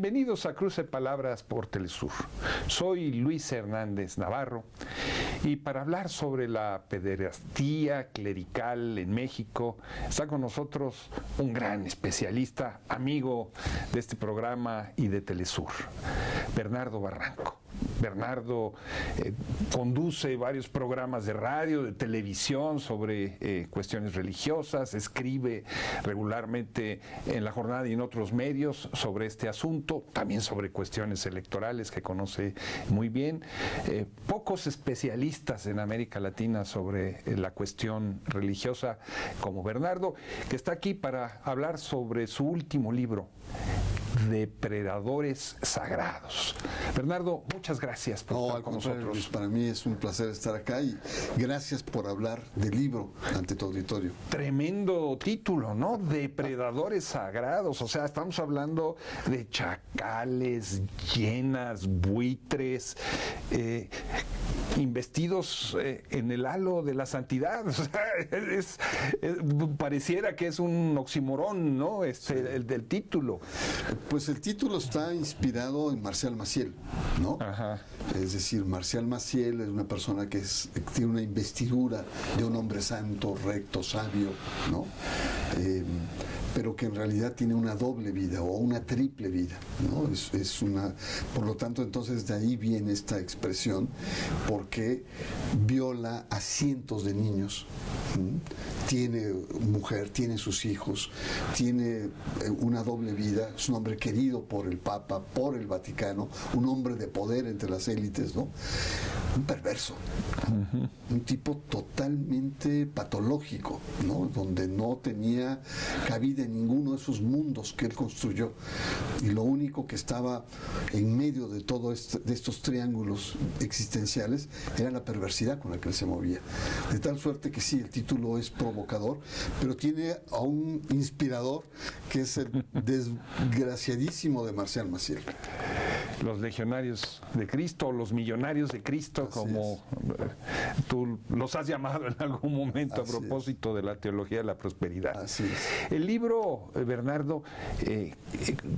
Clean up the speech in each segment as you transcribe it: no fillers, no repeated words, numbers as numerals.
Bienvenidos a Cruce Palabras por Telesur. Soy Luis Hernández Navarro y para hablar sobre la pederastía clerical en México está con nosotros un gran especialista, amigo de este programa y de Telesur, Bernardo Barranco. Bernardo conduce varios programas de radio, de televisión sobre cuestiones religiosas, escribe regularmente en La Jornada y en otros medios sobre este asunto, también sobre cuestiones electorales que conoce muy bien. Pocos especialistas en América Latina sobre la cuestión religiosa como Bernardo, que está aquí para hablar sobre su último libro, Depredadores Sagrados. Bernardo, muchas gracias por estar con nosotros. Luis, para mí es un placer estar acá y gracias por hablar del libro ante tu auditorio. Tremendo título, ¿no? Depredadores Sagrados. O sea, estamos hablando de chacales, hienas, buitres, investidos en el halo de la santidad. O sea, pareciera que es un oxímoron, ¿no? El del título. Pues el título está inspirado en Marcial Maciel, ¿no? Ajá. Es decir, Marcial Maciel es una persona que tiene una investidura de un hombre santo, recto, sabio, ¿no? Pero que en realidad tiene una doble vida o una triple vida, ¿no? Por lo tanto, entonces de ahí viene esta expresión, porque viola a cientos de niños, tiene mujer, tiene sus hijos, tiene una doble vida, es un hombre querido por el Papa, por el Vaticano, un hombre de poder entre las élites, ¿no? Un perverso, un tipo totalmente patológico, ¿no? Donde no tenía cabida en ninguno de esos mundos que él construyó, y lo único que estaba en medio de todo de estos triángulos existenciales era la perversidad con la que él se movía, de tal suerte que sí, el título es provocador, pero tiene a un inspirador que es el desgraciadísimo de Marcial Maciel. Los legionarios de Cristo, o los millonarios de Cristo, así como tú los has llamado en algún momento. Así a propósito de la teología de la prosperidad. Así es. El libro, Bernardo,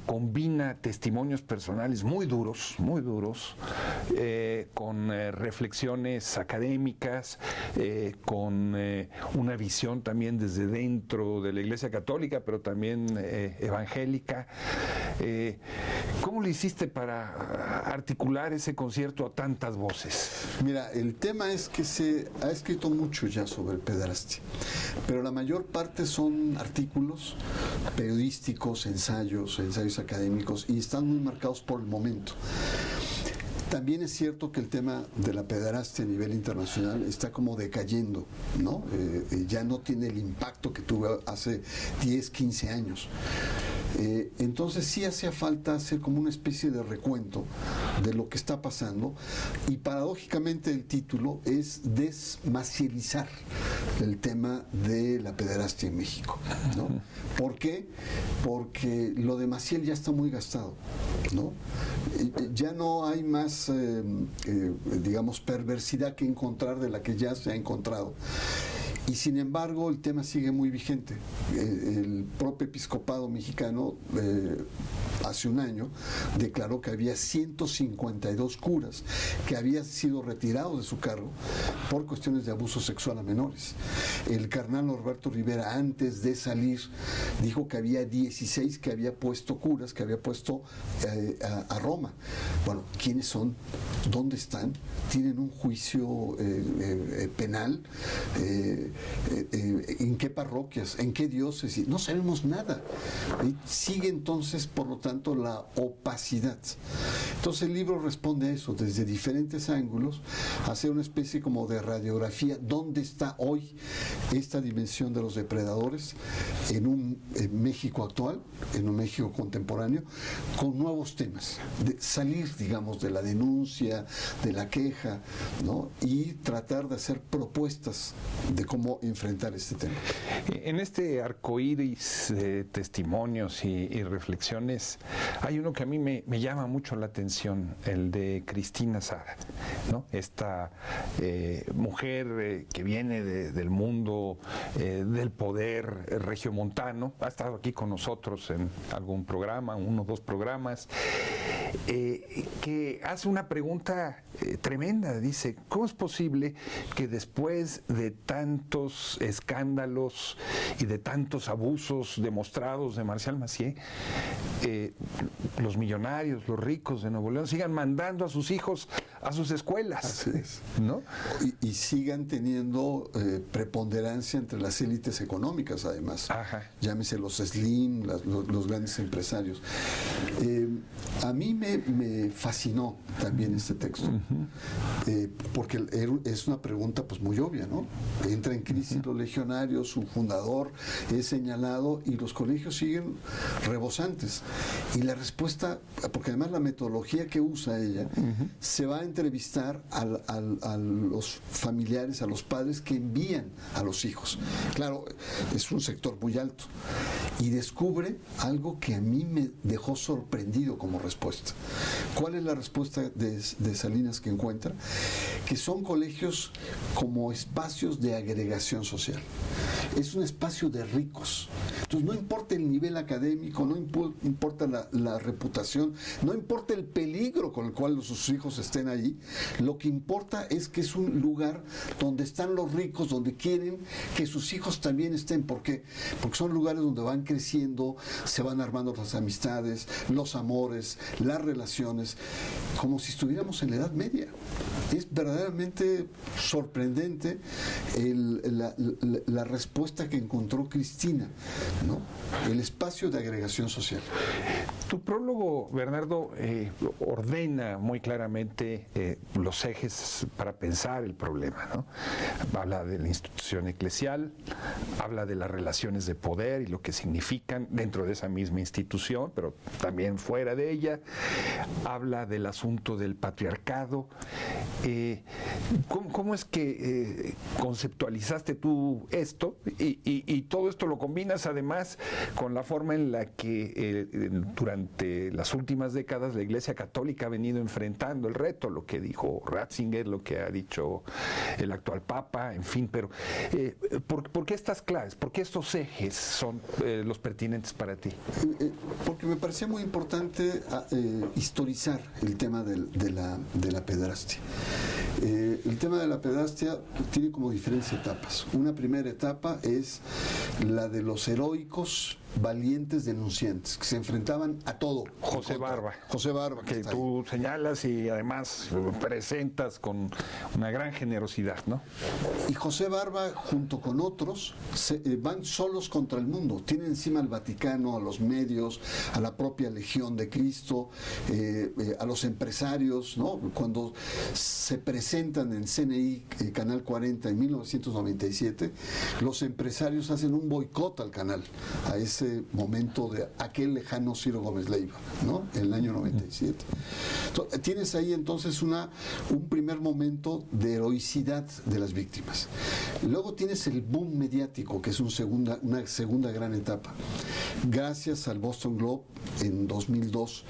combina testimonios personales muy duros, con reflexiones académicas, con una visión también desde dentro de la Iglesia Católica, pero también evangélica. ¿Cómo lo hiciste para articular ese concierto a tantas voces? Mira, el tema es que se ha escrito mucho ya sobre pederastia, pero la mayor parte son artículos periodísticos, ensayos académicos, y están muy marcados por el momento. También es cierto que el tema de la pederastia a nivel internacional está como decayendo, ¿no? Ya no tiene el impacto que tuvo hace 10, 15 años. Entonces sí hacía falta hacer como una especie de recuento de lo que está pasando, y paradójicamente el título es desmacielizar el tema de la pederastia en México, ¿no? ¿Por qué? Porque lo de Maciel ya está muy gastado, ¿no? Ya no hay más, digamos, perversidad que encontrar de la que ya se ha encontrado. Y sin embargo el tema sigue muy vigente. El propio episcopado mexicano hace un año declaró que había 152 curas que habían sido retirados de su cargo por cuestiones de abuso sexual a menores. El cardenal Norberto Rivera, antes de salir, dijo que había 16 que había puesto curas, que había puesto a Roma. Bueno, ¿quiénes son? ¿Dónde están? ¿Tienen un juicio penal? ¿En qué parroquias? ¿En qué diócesis? No sabemos nada. Sigue entonces, por lo tanto, la opacidad. Entonces el libro responde a eso desde diferentes ángulos, hace una especie como de radiografía. ¿Dónde está hoy esta dimensión de los depredadores en un México actual, en un México contemporáneo, con nuevos temas? De salir, digamos, de la denuncia, de la queja, ¿no? Y tratar de hacer propuestas de cómo cómo enfrentar este tema. En este arcoíris de testimonios y reflexiones, hay uno que a mí me llama mucho la atención, el de Cristina Sada, ¿no? Esta mujer que viene del mundo del poder regiomontano, ha estado aquí con nosotros en algún programa, 1 o 2 programas, que hace una pregunta tremenda. Dice, ¿cómo es posible que después de tantos escándalos y de tantos abusos demostrados de Marcial Macié, los millonarios, los ricos de Nuevo León sigan mandando a sus hijos a sus escuelas? Así es. ¿No? Y sigan teniendo preponderancia entre las élites económicas, además. Ajá. Llámese los Slim, los grandes empresarios. A mí me fascinó también este texto, porque es una pregunta pues muy obvia, ¿no? Entra en crisis los legionarios, su fundador es señalado y los colegios siguen rebosantes. Y la respuesta, porque además la metodología que usa ella, se va a entrevistar a los familiares, a los padres que envían a los hijos. Claro, es un sector muy alto. Y descubre algo que a mí me dejó sorprendido como respuesta. ¿Cuál es la respuesta de Salinas que encuentra? Que son colegios como espacios de agregación social. Es un espacio de ricos. Entonces no importa el nivel académico, no importa la reputación, no importa el peligro con el cual sus hijos estén allí, lo que importa es que es un lugar donde están los ricos, donde quieren que sus hijos también estén. ¿Por qué? Porque son lugares donde van creciendo, se van armando las amistades, los amores, las relaciones, como si estuviéramos en la Edad Media. Es verdaderamente sorprendente la respuesta que encontró Cristina, ¿no? El espacio de agregación social. Tu prólogo, Bernardo, ordena muy claramente los ejes para pensar el problema, ¿no? Habla de la institución eclesial, habla de las relaciones de poder y lo que significan dentro de esa misma institución, pero también fuera de ella. Habla del asunto del patriarcado. ¿Cómo es que conceptualizaste tú esto? Y todo esto lo combinas además con la forma en la que durante las últimas décadas la Iglesia Católica ha venido enfrentando el reto, lo que dijo Ratzinger, lo que ha dicho el actual Papa, en fin, pero ¿por qué estas claves, por qué estos ejes son los pertinentes para ti? Porque me parecía muy importante historizar el tema de la pederastia. El tema de la pederastia tiene como diferentes etapas. Una primera etapa es la de los heroicos valientes denunciantes que se enfrentaban a todo. José Barba, que tú señalas y además presentas con una gran generosidad, ¿no? Y José Barba junto con otros van solos contra el mundo, tienen encima al Vaticano, a los medios, a la propia Legión de Cristo, a los empresarios, ¿no? Cuando se presentan en CNI Canal 40 en 1997, los empresarios hacen un boicot al canal, a ese momento de aquel lejano Ciro Gómez Leiva, ¿no? En el año 97. Entonces, tienes ahí entonces un primer momento de heroicidad de las víctimas. Luego tienes el boom mediático, que es una segunda gran etapa. Gracias al Boston Globe, en 2002,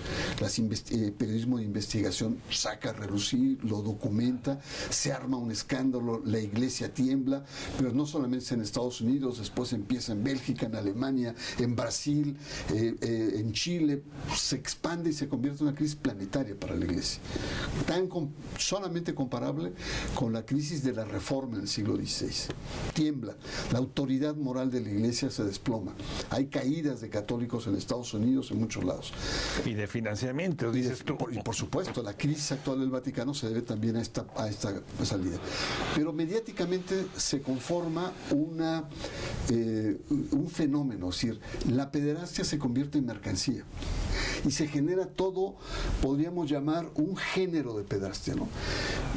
periodismo de investigación saca a relucir, lo documenta, se arma un escándalo, la iglesia tiembla, pero no solamente en Estados Unidos, después empieza en Bélgica, en Alemania, en Brasil, en Chile, se expande y se convierte en una crisis planetaria para la iglesia, solamente comparable con la crisis de la Reforma en el siglo XVI. Tiembla, la autoridad moral de la iglesia se desploma, hay caídas de católicos en Estados Unidos, en muchos lados. Y de financiamiento, dices tú. Y por supuesto, la crisis actual del Vaticano se debe también a esta salida. Pero mediáticamente se conforma un fenómeno, es decir, la pederastia se convierte en mercancía y se genera todo, podríamos llamar un género de pederastia, ¿no?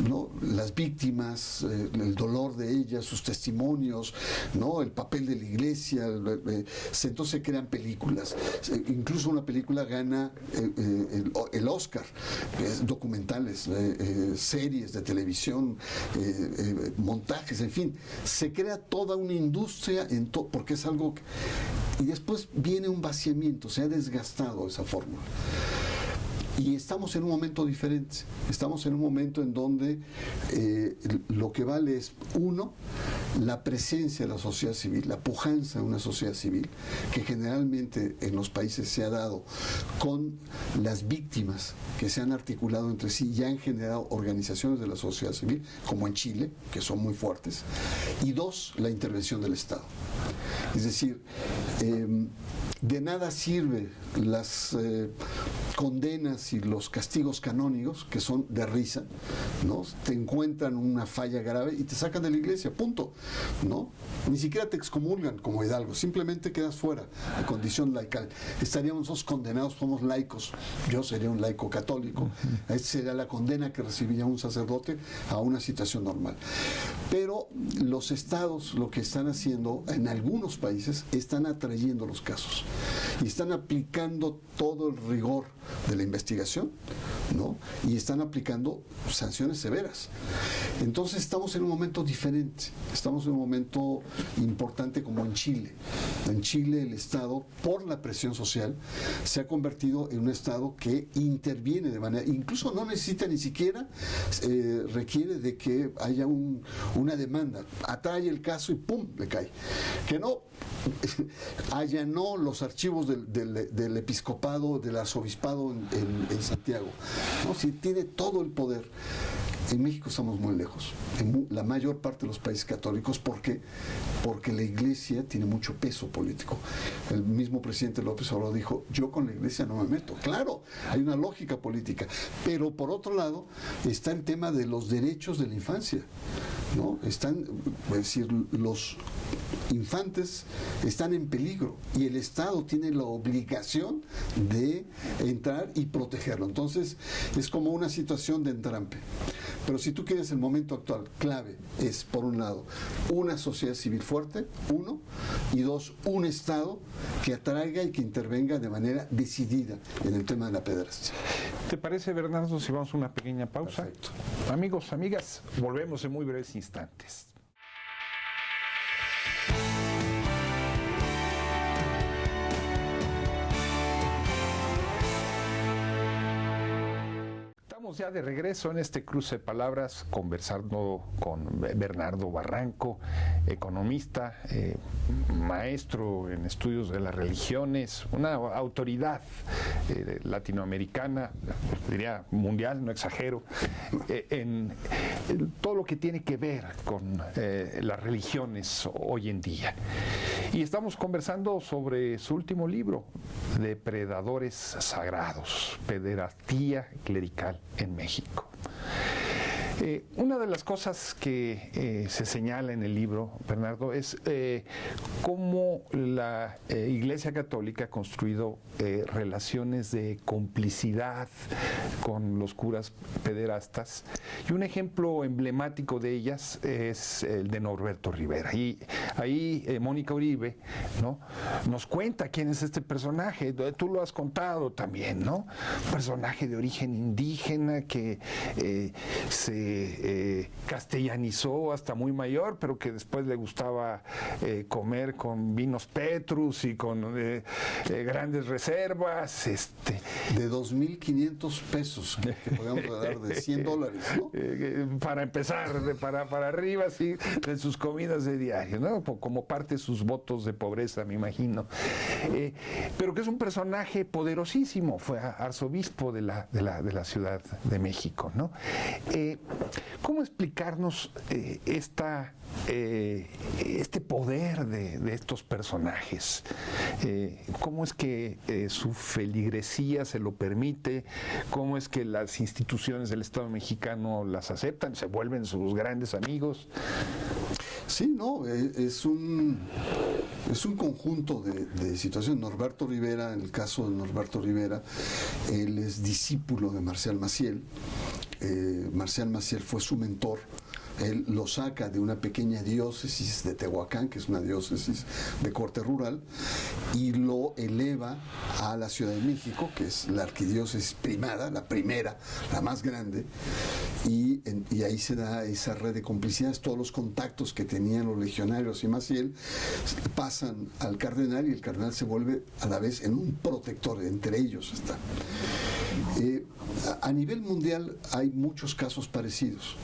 ¿no? Las víctimas, el dolor de ellas, sus testimonios, ¿no? El papel de la iglesia, entonces se crean películas. Incluso una película gana el Oscar, documentales, series de televisión, montajes, en fin, se crea toda una industria porque es algo y después viene un vaciamiento, se ha desgastado esa fórmula. Y estamos en un momento diferente, estamos en un momento en donde lo que vale es, uno, la presencia de la sociedad civil, la pujanza de una sociedad civil, que generalmente en los países se ha dado con las víctimas que se han articulado entre sí y han generado organizaciones de la sociedad civil, como en Chile, que son muy fuertes, y dos, la intervención del Estado. Es decir, de nada sirve las condenas y los castigos canónigos, que son de risa, ¿no? Te encuentran una falla grave y te sacan de la iglesia, punto, ¿no? Ni siquiera te excomulgan como Hidalgo, simplemente quedas fuera de condición laical. Estaríamos nosotros condenados, somos laicos, yo sería un laico católico, esa sería la condena que recibiría un sacerdote a una situación normal. Pero los estados lo que están haciendo en algunos países, están atrayendo los casos y están aplicando todo el rigor de la investigación, ¿no? Y están aplicando sanciones severas. Entonces estamos en un momento diferente, estamos en un momento importante como en Chile. En Chile el Estado, por la presión social, se ha convertido en un Estado que interviene de manera, incluso no necesita ni siquiera, requiere de que haya una demanda, atrae el caso y ¡pum!, le cae. Que no allanó los archivos del episcopado, del arzobispado en Santiago, ¿no? Si tiene todo el poder. En México estamos muy lejos, en la mayor parte de los países católicos. ¿Por qué? Porque la iglesia tiene mucho peso político. El mismo presidente López Obrador dijo, yo con la iglesia no me meto. Claro, hay una lógica política, pero por otro lado está el tema de los derechos de la infancia, ¿no? Están, es decir, los infantes están en peligro y el Estado tiene la obligación de entrar y protegerlo. Entonces es como una situación de entrampe. Pero si tú quieres, el momento actual clave es, por un lado, una sociedad civil fuerte, uno, y dos, un Estado que atraiga y que intervenga de manera decidida en el tema de la pederastia. ¿Te parece, Bernardo, si vamos a una pequeña pausa? Perfecto. Amigos, amigas, volvemos en muy breves instantes. Estamos ya de regreso en este cruce de palabras, conversando con Bernardo Barranco, economista, maestro en estudios de las religiones, una autoridad latinoamericana, diría mundial, no exagero, en todo lo que tiene que ver con las religiones hoy en día. Y estamos conversando sobre su último libro, Depredadores Sagrados, Pederastía Clerical en México. Una de las cosas que se señala en el libro, Bernardo, es cómo la Iglesia Católica ha construido relaciones de complicidad con los curas pederastas, y un ejemplo emblemático de ellas es el de Norberto Rivera. Y ahí Mónica Uribe, ¿no?, nos cuenta quién es este personaje. Tú lo has contado también, ¿no? Un personaje de origen indígena que se castellanizó hasta muy mayor, pero que después le gustaba comer con vinos Petrus y con grandes reservas. De 2.500 pesos que podemos dar, de $100, ¿no? Para empezar, para arriba, sí, de sus comidas de diario, ¿no? Como parte de sus votos de pobreza, me imagino. Pero que es un personaje poderosísimo, fue arzobispo de la Ciudad de México, ¿no? ¿Cómo explicarnos este poder de estos personajes? ¿Cómo es que su feligresía se lo permite? ¿Cómo es que las instituciones del Estado mexicano las aceptan, se vuelven sus grandes amigos? Sí, no, es un conjunto de situaciones. Norberto Rivera, en el caso de Norberto Rivera, él es discípulo de Marcial Maciel, Marcial Maciel fue su mentor. Él lo saca de una pequeña diócesis de Tehuacán, que es una diócesis de corte rural, y lo eleva a la Ciudad de México, que es la arquidiócesis primada, la primera, la más grande, y ahí se da esa red de complicidades. Todos los contactos que tenían los legionarios y Maciel pasan al cardenal, y el cardenal se vuelve a la vez en un protector, entre ellos está. A nivel mundial hay muchos casos parecidos.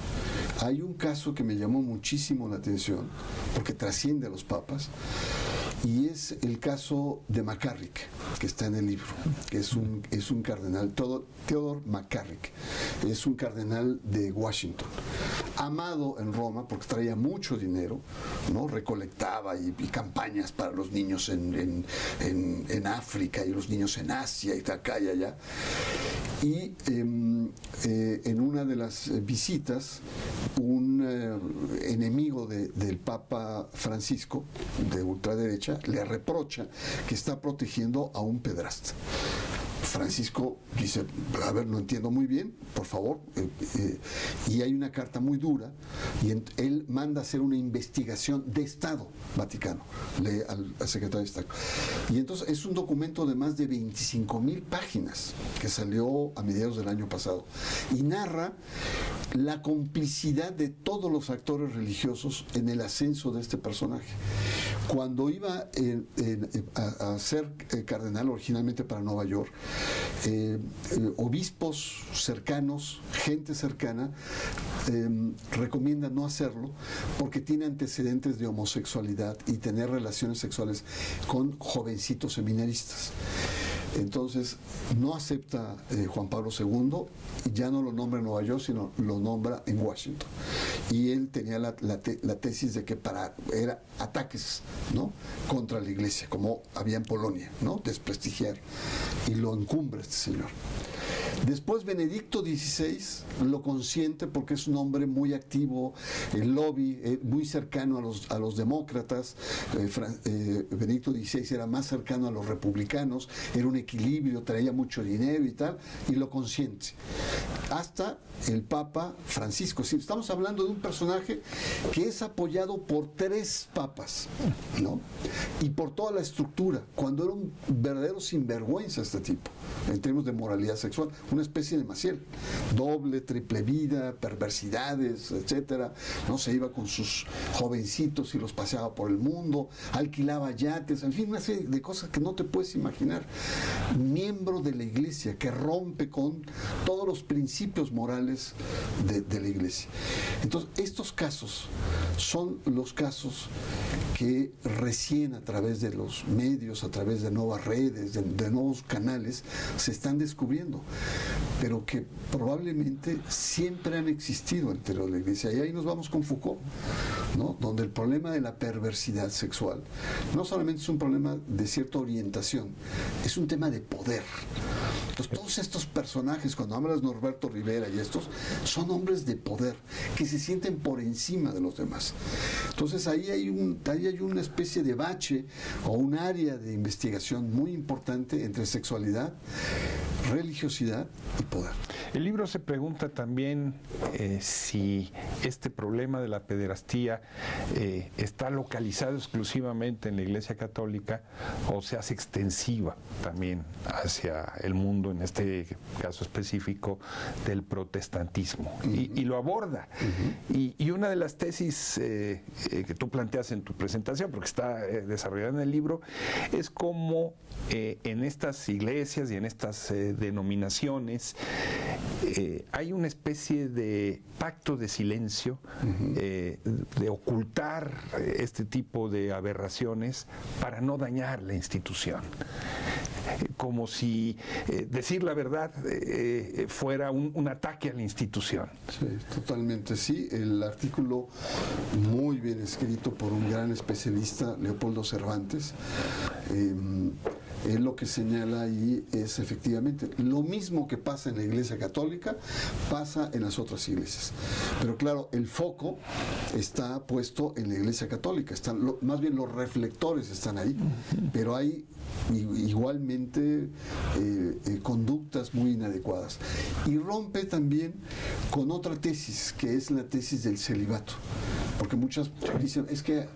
Hay un caso que me llamó muchísimo la atención, porque trasciende a los papas, y es el caso de McCarrick, que está en el libro, que es un cardenal, Theodore McCarrick, es un cardenal de Washington, amado en Roma porque traía mucho dinero, ¿no? Recolectaba y campañas para los niños en África y los niños en Asia y acá y allá. Y en una de las visitas, un enemigo del Papa Francisco, de ultraderecha, le reprocha que está protegiendo a un pederasta. Francisco dice, a ver, no entiendo muy bien, por favor, y hay una carta muy dura, y él manda a hacer una investigación de Estado Vaticano, lee al secretario de Estado. Y entonces es un documento de más de 25,000 páginas, que salió a mediados del año pasado, y narra la complicidad de todos los actores religiosos en el ascenso de este personaje. Cuando iba a ser cardenal originalmente para Nueva York, obispos cercanos, gente cercana, recomiendan no hacerlo porque tiene antecedentes de homosexualidad y tener relaciones sexuales con jovencitos seminaristas. Entonces no acepta Juan Pablo II, y ya no lo nombra en Nueva York, sino lo nombra en Washington. Y él tenía la tesis de que era ataques, ¿no?, contra la iglesia, como había en Polonia, ¿no?, desprestigiar, y lo encumbra este señor. Después Benedicto XVI lo consiente porque es un hombre muy activo, el lobby, muy cercano a los demócratas. Benedicto XVI era más cercano a los republicanos, era un equilibrio, traía mucho dinero y tal, y lo consiente. Hasta el Papa Francisco. Sí, estamos hablando de un personaje que es apoyado por 3 papas, ¿no?, y por toda la estructura, cuando era un verdadero sinvergüenza este tipo, en términos de moralidad sexual, una especie de Maciel, doble, triple vida, perversidades, etcétera, ¿no? Se iba con sus jovencitos y los paseaba por el mundo, alquilaba yates, en fin, una serie de cosas que no te puedes imaginar. Miembro de la iglesia que rompe con todos los principios morales de la iglesia. Entonces, estos casos son los casos que recién a través de los medios, a través de nuevas redes, de nuevos canales, se están descubriendo, pero que probablemente siempre han existido al interior de la iglesia. Y ahí nos vamos con Foucault, ¿no?, donde el problema de la perversidad sexual no solamente es un problema de cierta orientación, es un tema de poder. Entonces, todos estos personajes, cuando hablas de Norberto Rivera y estos, son hombres de poder que se sienten por encima de los demás. Entonces ahí hay una especie de bache o un área de investigación muy importante entre sexualidad, religiosidad y poder. El libro se pregunta también si este problema de la pederastía está localizado exclusivamente en la Iglesia Católica o se hace extensiva también hacia el mundo, en este caso específico del protestantismo, y lo aborda. Y una de las tesis que tú planteas en tu presentación, porque está desarrollada en el libro, es cómo en estas iglesias y en estas denominaciones hay una especie de pacto de silencio, de ocultar este tipo de aberraciones para no dañar la institución. Como si decir la verdad fuera un ataque a la institución. Sí, totalmente, sí. El artículo, muy bien escrito por un gran especialista, Leopoldo Cervantes, él lo que señala ahí es efectivamente lo mismo que pasa en la Iglesia Católica, pasa en las otras iglesias. Pero claro, el foco está puesto en la Iglesia Católica, más bien los reflectores están ahí, pero hay igualmente conductas muy inadecuadas. Y rompe también con otra tesis, que es la tesis del celibato. Porque muchas dicen, es que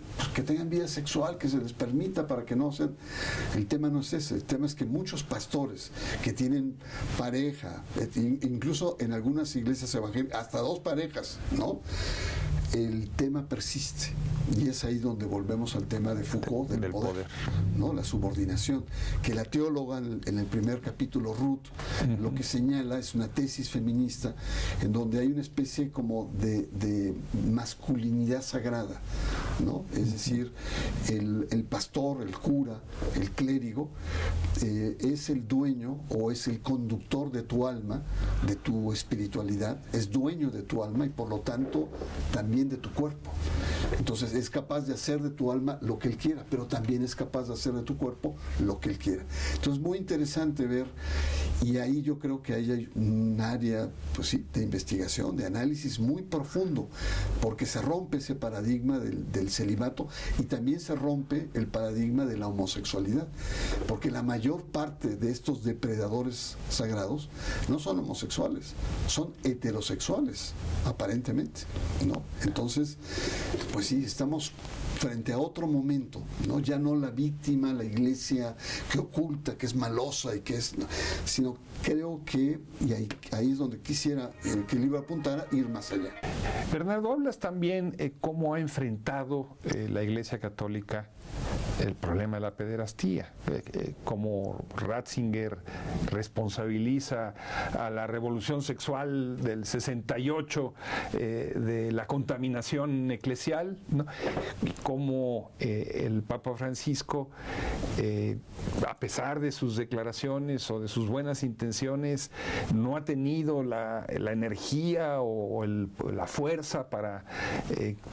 tengan vida sexual, que se les permita para que no sean... El tema no es ese, el tema es que muchos pastores que tienen pareja, incluso en algunas iglesias evangélicas, hasta 2 parejas, ¿no? El tema persiste, y es ahí donde volvemos al tema de Foucault, del poder, ¿no? La subordinación, que la teóloga en el primer capítulo, Ruth, lo que señala es una tesis feminista en donde hay una especie como de masculinidad sagrada, ¿no? Es decir, el pastor, el cura, el clérigo es el dueño o es el conductor de tu alma, de tu espiritualidad, es dueño de tu alma y por lo tanto también de tu cuerpo. Entonces es capaz de hacer de tu alma lo que él quiera, pero también es capaz de hacer de tu cuerpo lo que él quiera. Entonces muy interesante ver, y ahí yo creo que ahí hay un área, pues sí, de investigación, de análisis muy profundo, porque se rompe ese paradigma del celibato y también se rompe el paradigma de la homosexualidad, porque la mayor parte de estos depredadores sagrados no son homosexuales, son heterosexuales, aparentemente, ¿no? Entonces, pues sí, estamos frente a otro momento, ¿no? Ya no la víctima, la iglesia que oculta, que es malosa y que es, sino creo que, y ahí es donde quisiera que el libro apuntara, ir más allá. Bernardo, hablas también cómo ha enfrentado la Iglesia Católica el problema de la pederastía, cómo Ratzinger responsabiliza a la revolución sexual del 68 de la contaminación eclesial, ¿no? Cómo el Papa Francisco, a pesar de sus declaraciones o de sus buenas intenciones, no ha tenido la energía o la fuerza para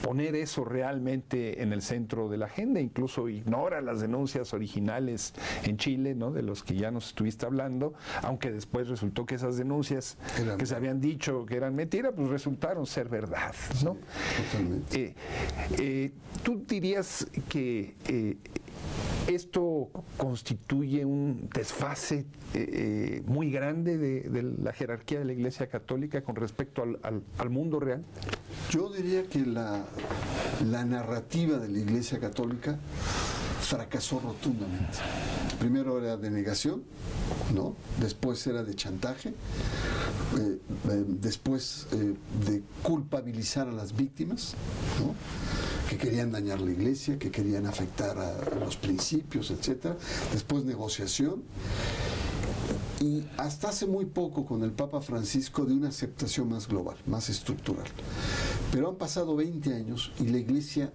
poner eso realmente en el centro de la agenda. Incluso ignora las denuncias originales en Chile, ¿no? De los que ya nos estuviste hablando, aunque después resultó que esas denuncias que se habían dicho que eran mentira, pues resultaron ser verdad, ¿no? Sí, totalmente. ¿Tú dirías que esto constituye un desfase muy grande de la jerarquía de la Iglesia Católica con respecto al mundo real? Yo diría que la narrativa de la Iglesia Católica fracasó rotundamente. Primero era de negación, ¿no? Después era de chantaje, después de culpabilizar a las víctimas, ¿no? Que querían dañar la iglesia, que querían afectar a los principios, etcétera. Después negociación. Y hasta hace muy poco con el Papa Francisco de una aceptación más global, más estructural. Pero han pasado 20 años y la Iglesia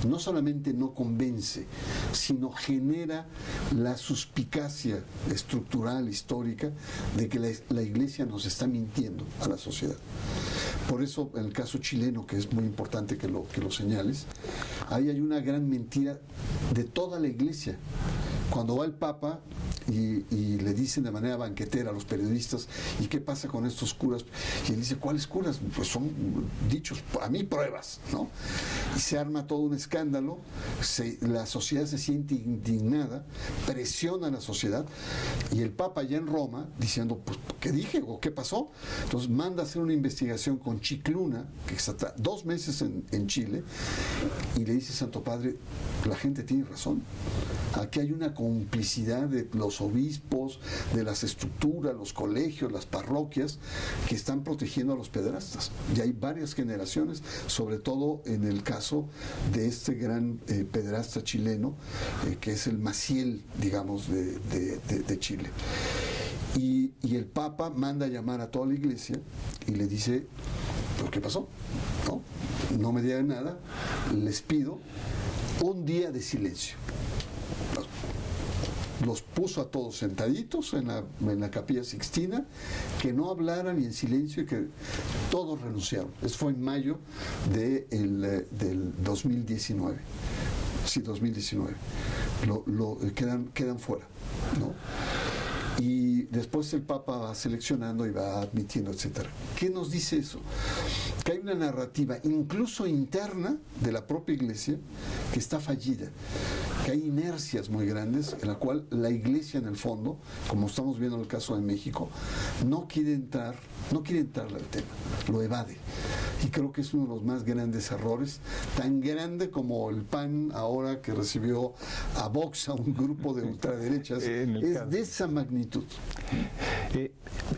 no solamente no convence, sino genera la suspicacia estructural, histórica, de que la Iglesia nos está mintiendo a la sociedad. Por eso, en el caso chileno, que es muy importante que lo señales, ahí hay una gran mentira de toda la Iglesia. Cuando va el Papa y le dicen de manera banquetera a los periodistas, ¿y qué pasa con estos curas? Y él dice, ¿cuáles curas? Pues son dichos, a mí pruebas, ¿no? Y se arma todo un escándalo, la sociedad se siente indignada, presiona a la sociedad, y el Papa ya en Roma, diciendo, pues, ¿qué dije? ¿O qué pasó? Entonces manda a hacer una investigación con Chicluna, que está 2 meses en Chile, y le dice, Santo Padre, la gente tiene razón. Aquí hay una complicidad de los obispos, de las estructuras, los colegios, las parroquias, que están protegiendo a los pederastas. Y hay varias generaciones, sobre todo en el caso de este gran pederasta chileno, que es el Maciel, digamos, de Chile. Y el Papa manda a llamar a toda la iglesia y le dice, ¿pero qué pasó? No me digan nada, les pido un día de silencio. Los puso a todos sentaditos en la Capilla Sixtina, que no hablaran y en silencio, y que todos renunciaron. Eso fue en mayo del 2019. Sí, 2019. Quedan fuera, ¿no? Y después el Papa va seleccionando y va admitiendo, etcétera. ¿Qué nos dice eso? Que hay una narrativa, incluso interna, de la propia Iglesia, que está fallida, que hay inercias muy grandes en la cual la Iglesia, en el fondo, como estamos viendo en el caso de México, no quiere entrarle al tema, lo evade. Y creo que es uno de los más grandes errores, tan grande como el PAN ahora que recibió a Vox, a un grupo de ultraderechas, es de esa magnitud.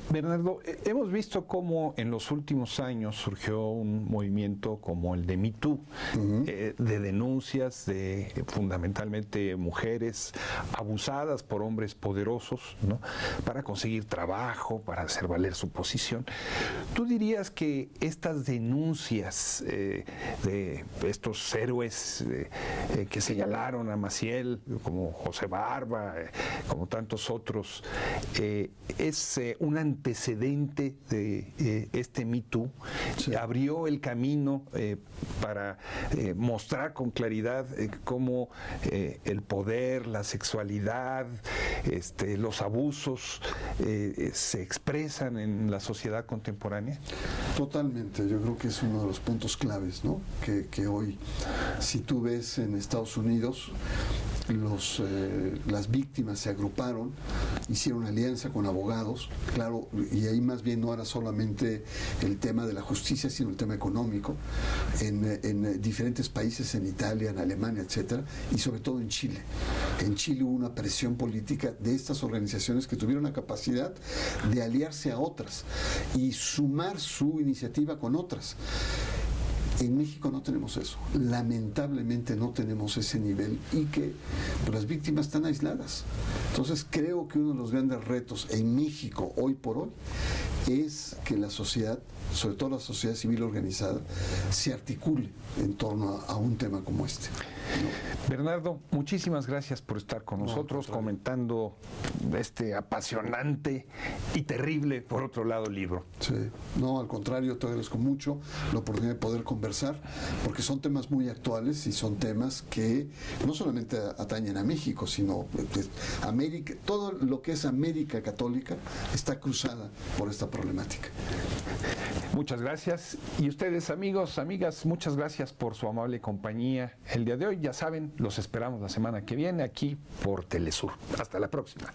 Bernardo, hemos visto cómo en los últimos años surgió un movimiento como el de Me Too, de denuncias de fundamentalmente mujeres abusadas por hombres poderosos, ¿no?, para conseguir trabajo, para hacer valer su posición. ¿Tú dirías que estas denuncias de estos héroes que señalaron a Maciel, como José Barba, como tantos otros, es un antecedente de este Me Too? Sí. Abrió el camino para mostrar con claridad cómo el poder, la sexualidad, los abusos se expresan en la sociedad contemporánea. Totalmente, yo creo que es uno de los puntos claves, ¿no? Que hoy, si tú ves en Estados Unidos, las víctimas se agruparon, hicieron alianza con abogados, claro, y ahí más bien no era solamente el tema de la justicia, sino el tema económico, en diferentes países, en Italia, en Alemania, etcétera, y sobre todo en Chile. En Chile hubo una presión política de estas organizaciones que tuvieron la capacidad de aliarse a otras y sumar su iniciativa con otras. En México no tenemos eso, lamentablemente no tenemos ese nivel, y que las víctimas están aisladas. Entonces creo que uno de los grandes retos en México hoy por hoy es que la sociedad, sobre todo la sociedad civil organizada, se articule en torno a un tema como este, ¿no? Bernardo, muchísimas gracias por estar con nosotros comentando este apasionante y terrible, por otro lado, libro. Sí, no, al contrario, te agradezco mucho la oportunidad de poder conversar, porque son temas muy actuales y son temas que no solamente atañen a México, sino América, todo lo que es América Católica está cruzada por esta problemática. Muchas gracias. Y ustedes, amigos, amigas, muchas gracias por su amable compañía el día de hoy. Ya saben, los esperamos la semana que viene aquí por Telesur. Hasta la próxima.